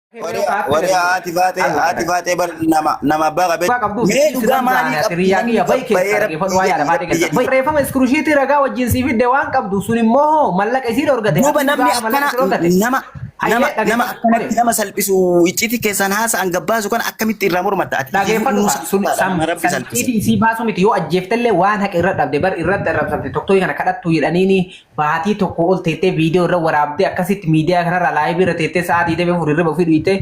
Warri haati baatee bar nama abbaa qabee mee dhugaa maalii barreeffama iskruushiitii ragaa wajjin sii fidde waan qabdu sun immoo mallaqa isii dhorgate. Duuba namni akkana nama salphisu icciitii keessaan haasa'an gabbaasu kan akkamitti irraa mormatta ati. Salphiitii isii baasu miti yoo ajjeeftallee waan haqa irra dhabde bar irratti arrabsamte tokko kana kadhattu jedhaniini baatii tokko ol teettee viidiyoo irra waraabdee akkasitti miidiyaa kanarra laayivii irra teettee sa'aatii deemee fuuldurra ofii dhiite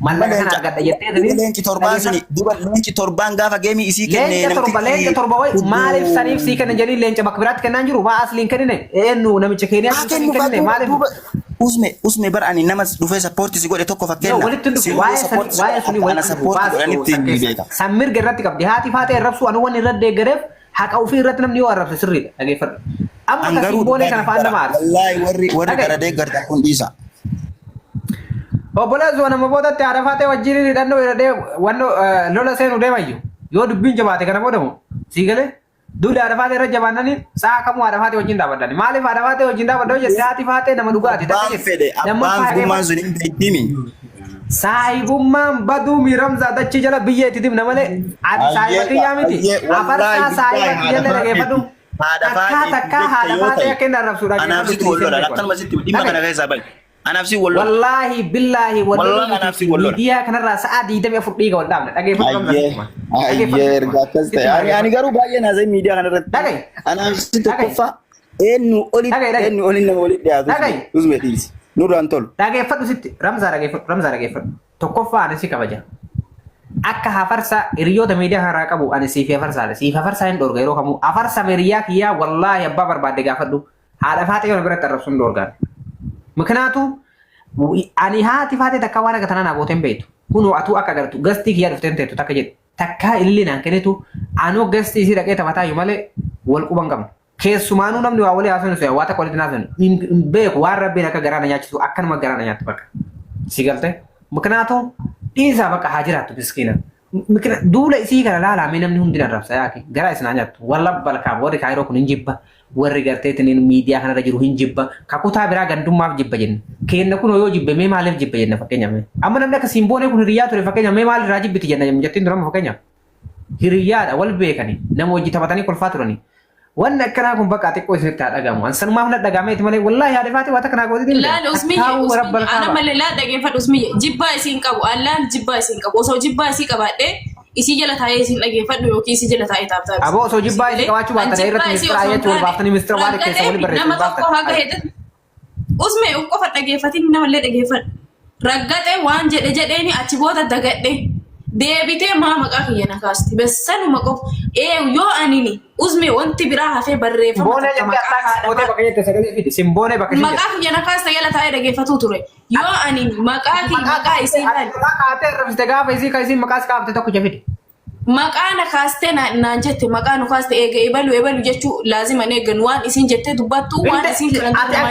mallaqa kana argadha jettee. Leenci torbaan suni duuba leenci torbaan gaafa geemii isii kennee leenca torba wayi maaliif saniif sii kennan jedhanii leenca bakka biraatti kennaan jiru maa asliin kennine eenyu namicha keeniyaa kennine maaliif. Usme bar ani nama dhufee sappoortii si godhe tokko fakkeenya. Walitti dhufu waa'ee suni walitti sammir irratti qabdi haati faatee arrabsu anu waan irra deeggareef haqa ofii irratti namni yoo arrabse sirriidha dhageeffadhu. Amma ka simboonee kana fa'aa nama aarsa. Wallaahi warri gara deeggartan kun dhiisa. Obboleessu nama boodatti haadha faatee wajjin hidhannoo irra wanno lola seenu deemayyu yoo dubbiin jabaate kana boodamu sii galee. Duli ada faate irra jabaannani saa kamuu ada faate wajjin dhaabadani maaliif ada faate wajjin dhaabadoo jette haati faate nama dhugaati takka jette abbaan gummaan sun hin beektimi saayibummaan baduu miiramsaa dachi jala biyyeetti dimna malee ati saayibatti yaamiti afarsaa saayibatti jala dhageeffadhu takka haadha faate akka hin arrabsuudha anaafsitti wallola akkanuma sitti dhimma kana keessaa bali anaafsi wallola wallaahi billaahi wallola miidiyaa kanarraa sa'a 24 dhiiga wal dhaabne dhageeffadhu ergatas ta'e ani garuu baay'ee naasee miidiyaa kanarratti anaafsi tokkoffaa eenyu oli nama walitti dhiyaatu usme dhiisi nurraan tolu dhageeffadhu sitti ramsaa dhageeffadhu tokkoffaa ani si kabaja akka hafarsa hiriyoota miidiyaa kanarraa qabu ani siif hafarsaa hin dhorga yeroo kamuu hafarsa hiriyaa kiyyaa wallaahi abbaa barbaadde gaafadhu haadha faate yoo biratti arrabsu hin dhorgaan ምክንያቱ ani haati faate takka waan akka tanaan abooteen beektu kun atu akka gartu gastii kiyyaa dhufteen teetu takka jedhu takka illi naan kennitu anoo gastii isii dhaqee taphataayyuu malee wal quban qabnu keessumaanuu namni waa walii haasofnu waa takka walitti haasofnu beeku waan rabbiin akka garaana nyaachisu akkanuma garaana nyaattu bakka si galte ምክንያቱ dhiisaa bakka haa jiraattu miskiina duula isii kana laalamee namni hundi arrabsa yaaki garaa isin haa nyaattu walla balkaa warri kaayiroo kun hin jibba warri garteetiin miidiyaa kanarra jiru hin jibba kakutaa biraa gandummaaf jibba jenna kenna kun yoo jibbe mee maaliif jibba jenna fakkeenyaaf amma namni akka simboonee kun hiriyaa ture fakkeenyaaf mee maalirraa jibbiti jenna jettiin durama fakkeenyaaf hiriyaadha wal beekanii nama wajji taphatanii kolfaa turanii wanni akkanaa kun bakka xiqqoo isinitti haa dhagamu ansanumaaf na dhagameeti malee wallaahi haadha faate waa takka naa gootitiin laal usmiyye ana malee laa dhageeffadhu usmiyye jibbaa isiin qabu allaan jibbaa isiin qabu osoo jibbaa isii qabaadhee isii jala taa'ee isiin dhageeffadhu yookiin isii jala taa'ee taa'ee aboo osoo jibbaa isii qabaachuu baatanii irratti ministeera ayyaachuu wal baaftanii ministeera waan keessa waliin barreessu nama tokko haga heetan usmee qofa dhageeffatiin namallee dhageeffadhu raggaxee waan jedheeni achi booda dagadhe deebitee maa maqaa kiyya na kaasti bessanuma qofa yoo anini usmee wanti biraa hafee barreeffama maqaa kiyya na kaasta jala taa'ee dhageeffatu ture yoo anini maqaa isii gaafa isii ka isiin maqaas kaafte tokko jafite maqaa na kaastee naan jette maqaa nu kaaste eega ebalu jechuu laazima eegan waan isiin jettee dubbattu waan isiin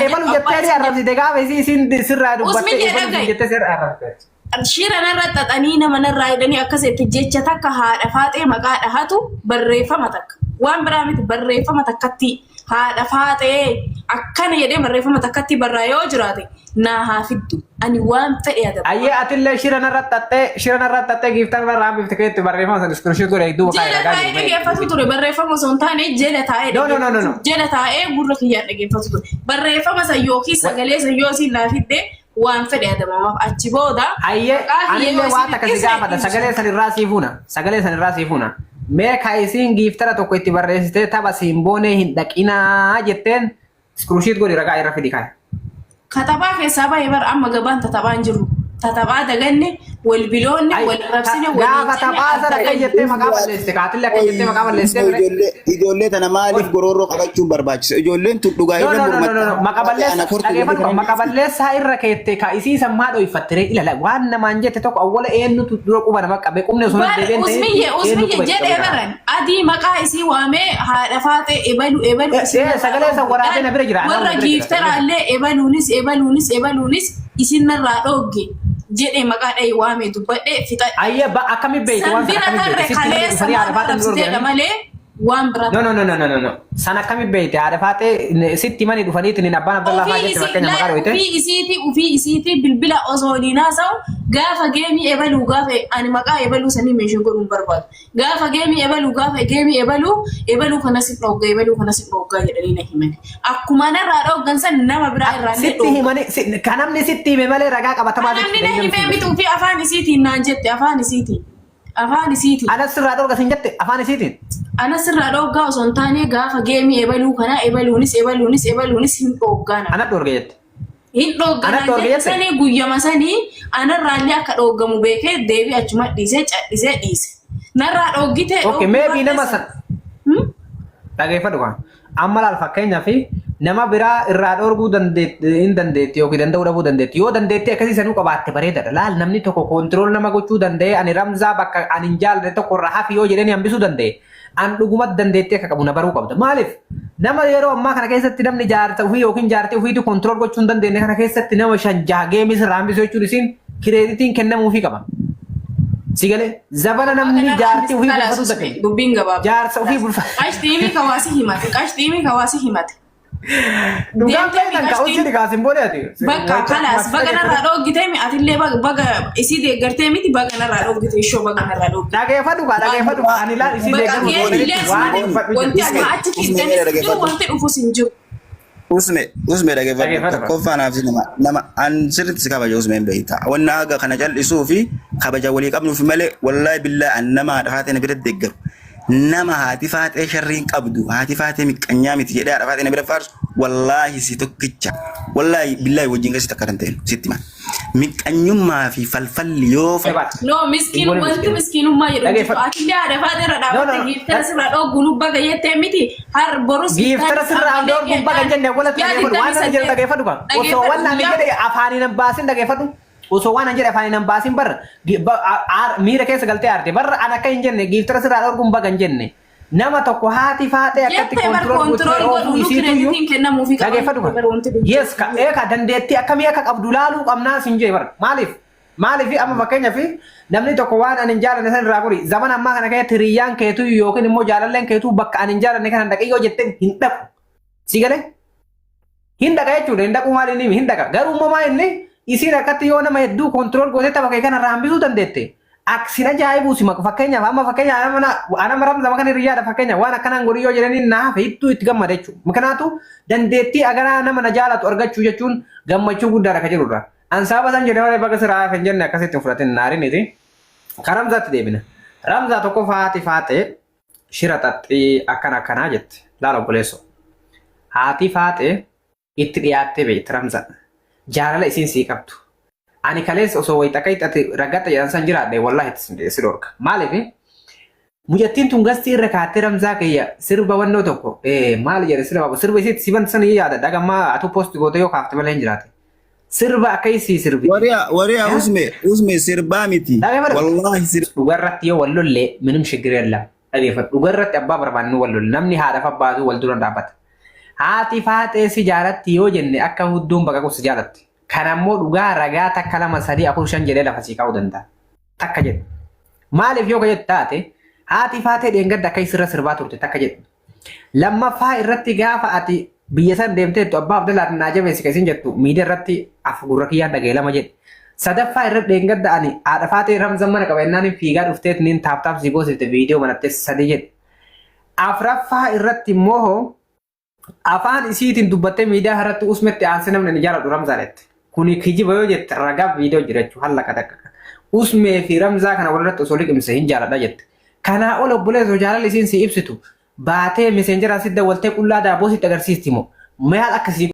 ebalu jettee arrabsite gaafa isiin sirraa dubbatte ebalu jettee sirraa arrabsite shira narra xaxanii nama narraa hidhanii akkasitti jecha takka haadha faaxee maqaa dhahatu barreeffama takka waan biraa miti barreeffama takkatti haadha faaxee akkana jedhee barreeffama takkatti barraa yoo jiraate naa haa fiddu ani waan fedhe adaba ayyee atillee shira narra xaxee giiftan irraa raambifte keetti barreeffama san iskirishii godhe duuba jala taa'ee dhageeffatu ture barreeffama osoo hin taane jala taa'ee jala taa'ee gurra kiyyaan dhageeffatu ture barreeffama san yookiin sagalee san yoo isiin naa fidde waan fedhe adamamaaf achi booda ayyee anillee waa takka si gaafata sagalee san irraa siifuuna mee ka isiin giiftara tokko itti barreessitee tapha simboonee hin dhaqinaa jetteen iskirishii godhe ragaa irra fidi kaaya. Katabaa keessaa baay'ee bara amma gabaan tatabaa hin jiru. Tatabaa daganne wal biloonne wal rabsine wal gaafa taphaa sana akka jettee maqaa balleessite kaatille akka jettee maqaa balleessite ijoollee tana maaliif goroorroo qabachuun barbaachisa ijoolleen tun dhugaa irra mormatta maqaa balleessaa irra keette ka isii sammaa dhoyfattire ilala waan namaan jette tokko awwala eenyutu dura quba nama qabe qubne osoo hin deebiin usmiyye jedhee baran adii maqaa isii waamee haadha faate ebalu sagalee san waraabee na bira jira warra giiftaraallee ebaluunis isin narraa dhoogge jedhee maqaa dhayi waamee dubbadhee fixa ayyee akkami beektu waan sana akkami beektu malee waan biraa no sana kami beeyte haadha faatee sitti mani dhufaniitti ni abbaan Abdallaa fa'aa jechuudha fakkeenya maqaa dhooyte ufii isiiti bilbila osoo diinaasa'u gaafa geemii ebaluu gaafa ani maqaa ebaluu sanii meeshaa godhuun barbaadu gaafa geemii ebaluu gaafa geemii ebaluu kanas dhoggaa ebaluu kanas dhoggaa jedhanii na himani akkuma narraa dhoggan san nama biraa irraa sitti himani kan namni sitti hime malee ragaa qabatamaa namni na himee bituu fi afaan isiitiin naan jette afaan isiitiin. Afaan isiitiin. Anas sirraa dhorga sin jette afaan isiitiin. Anas sirraa dhorgaa osoo hin taane gaafa geemii ebaluu kana ebaluunis hin dhorgaan. Ana dhorga jette. Hin dhorgaan sanii guyyama sanii anarraallee akka dhorgamu beekee deebii achuma dhiisee cadhisee dhiise. Narraa dhorgitee. Okay, maybe nama san. Dhageeffadhu kan. Amma laal fakkeenyaaf nama biraa irraa dhorguu dandeetti yookiin danda'uu dhabuu dandeetti. Yoo dandeetti akkasii sanuu qabaatte bareedaadha. Laal namni tokko koontirool nama gochuu danda'e ani Ramzaa bakka ani hin jaalladhe tokko irraa hafi yoo jedhanii hambisuu danda'e. An dhugumatti dandeetti akka qabu na baruu qabda. Maaliif? Nama yeroo ammaa kana keessatti namni jaarta ofii yookiin jaartii ofiitu koontirool gochuu hin dandeenye kana keessatti nama shan jaha geemis irraa hambisuu jechuun isiin kireeditiin kennamuufii qaba. Sigalee zabana namni jaartii ofii bulfatu danda'e. Dubbiin gabaabaa. Jaarsa ofii bulfatu. Qashtiimii kawaasi himate. Dhugaan ta'an kan hojii kaasin boodati. Bakka kalaas baga narraa dhoggitee mi atillee baga isii deeggartee miti baga narraa dhoggitee ishoo baga narraa dhoggitee. Dhageeffadhu ani laal isii deeggaruu wanti akka achi kiddanii wanti dhufus hin jiru. Usme dhageeffadhu tokkoffaa naaf nama an sirriitti si kabaja usmeen beektaa. Wanna haga kana jal'isuu fi kabaja walii qabnuuf malee wallaahi billaa an nama haadha faatee na bira deeggaru. Nama haati faatee sharriin qabdu haati faatee miqqanyaa miti jedhee haadha faatee na bira faarsu wallaahi si tokkicha wallaahi billaahi wajjin gasi takka kan ta'e sitti ma miqqanyummaa fi falfalli yoo no miskiin wanti miskiinummaa jedhu atillee haadha faatee irra dhaabatte giiftara sirraa dhooguun baga jettee miti har borus giiftara sirraa dhooguun baga jenne walatti waan sana jedhu dhageeffadhu kan osoo waan ani jedhe afaaniin hin baasin dhageeffadhu. Osoo waan an jedhe afaan hin baasin bar miira keessa galtee aarte bar an akka hin jenne giiftara sirraa dhorguun baga hin jenne nama tokko haati faatee akkatti koontirool godhuu isiitu dhageeffadhu yes eeka dandeettii akkamii akka qabdu laaluu qabnaa sin jee bar maaliif amma fakkeenyaaf namni tokko waan an hin jaalanne san irraa gori zaman ammaa kana keessatti hiriyyaan keetuu yookiin immoo jaalalleen keetuu bakka an hin jaalanne kana dhaqee yoo jettee hin dhaqu si galee hin dhaqa jechuudha hin dhaqu maal inni hin dhaqa garuu immoo maa inni isiin akkatti yoo nama hedduu koontirool gootee tapha kee kana irraa hambisuu dandeette. Aksina ajaa'ibuu si maqu fakkeenyaaf amma fakkeenyaaf ana Ramzaa kan hiriyyaadha fakkeenyaaf waan akkanaan godhii yoo jedhanii naaf hedduu itti gammada jechuudha. Kanaatu dandeettii agaraa nama na jaalatu argachuu jechuun gammachuu guddaadha kan jirudha. Ansaaba san jedhee malee bakka siraa kan jenne akkasitti fudhatin naariniiti. Kan Ramzaatti deebina. Ramzaa tokko faatee shira xaxxii akkanaa jette laala obboleessoo. Haati faatee itti dhiyaattee beekti Ramzaa. Jaalala isiin sii qabdu. Ani kaleessa osoo wayita akka itti raggatta jedhan san jiraadhe wallahi si dhorka. Maaliif mucattiin tun gastii irra kaattee Ramzaa kiyya sirba wannoo tokko maal jedhe sirba isiitti siban san yaada dhagammaa atu poosti goote yoo kaafte malee hin jiraate. Sirba akka isii sirbi. Wariyaa usme sirbaa miti. Wallahi sirba. Dhugarratti yoo wallollee minum shigirella. Dhageeffadhu dhugarratti abbaa barbaannu wallolle namni haadhaaf abbaatu wal dura dhaabbata. Haati faatee si jaalatti yoo jenne akka hudduun baqaqu si jaalatti. Kan ammoo dhugaa ragaa takka 2 3 4 5 jedhee lafa sii kaa'uu danda'a. Takka jedhe. Maaliif yoo jettu taate haati faatee dheengadda akka isirra sirbaa turte takka jedhe. Lammaffaa irratti gaafa ati biyya san deemteettu abbaa Abdallaa naa jabeessi kan isin jettu miidiyaa irratti afgurra kiyyaan dhaga'ee 2 jedhe. Sadaffaa irratti dheengadda ani haadha faatee Ramzaa mana qabannaan fiigaa dhufteet niin taaptaap si goosifte viidiyoo manattee 3 jedhe. Afraffaa irratti immoo afaan isiitiin dubbattee miidiyaa irratti usmetti aansee namni ni jaalatu Ramzaanetti. Kuni kijiba yoo jette ragaa viidiyoo jira jechuudha hallaqa takka. Usmee fi Ramzaa kana walirratti osoo liqimse hin jaaladha jette. Kanaa ol obboleessoo jaalala isiin si ibsitu baatee meseenjeraa si dawwaltee qullaa daaboo sitti agarsiisti moo maal akkasii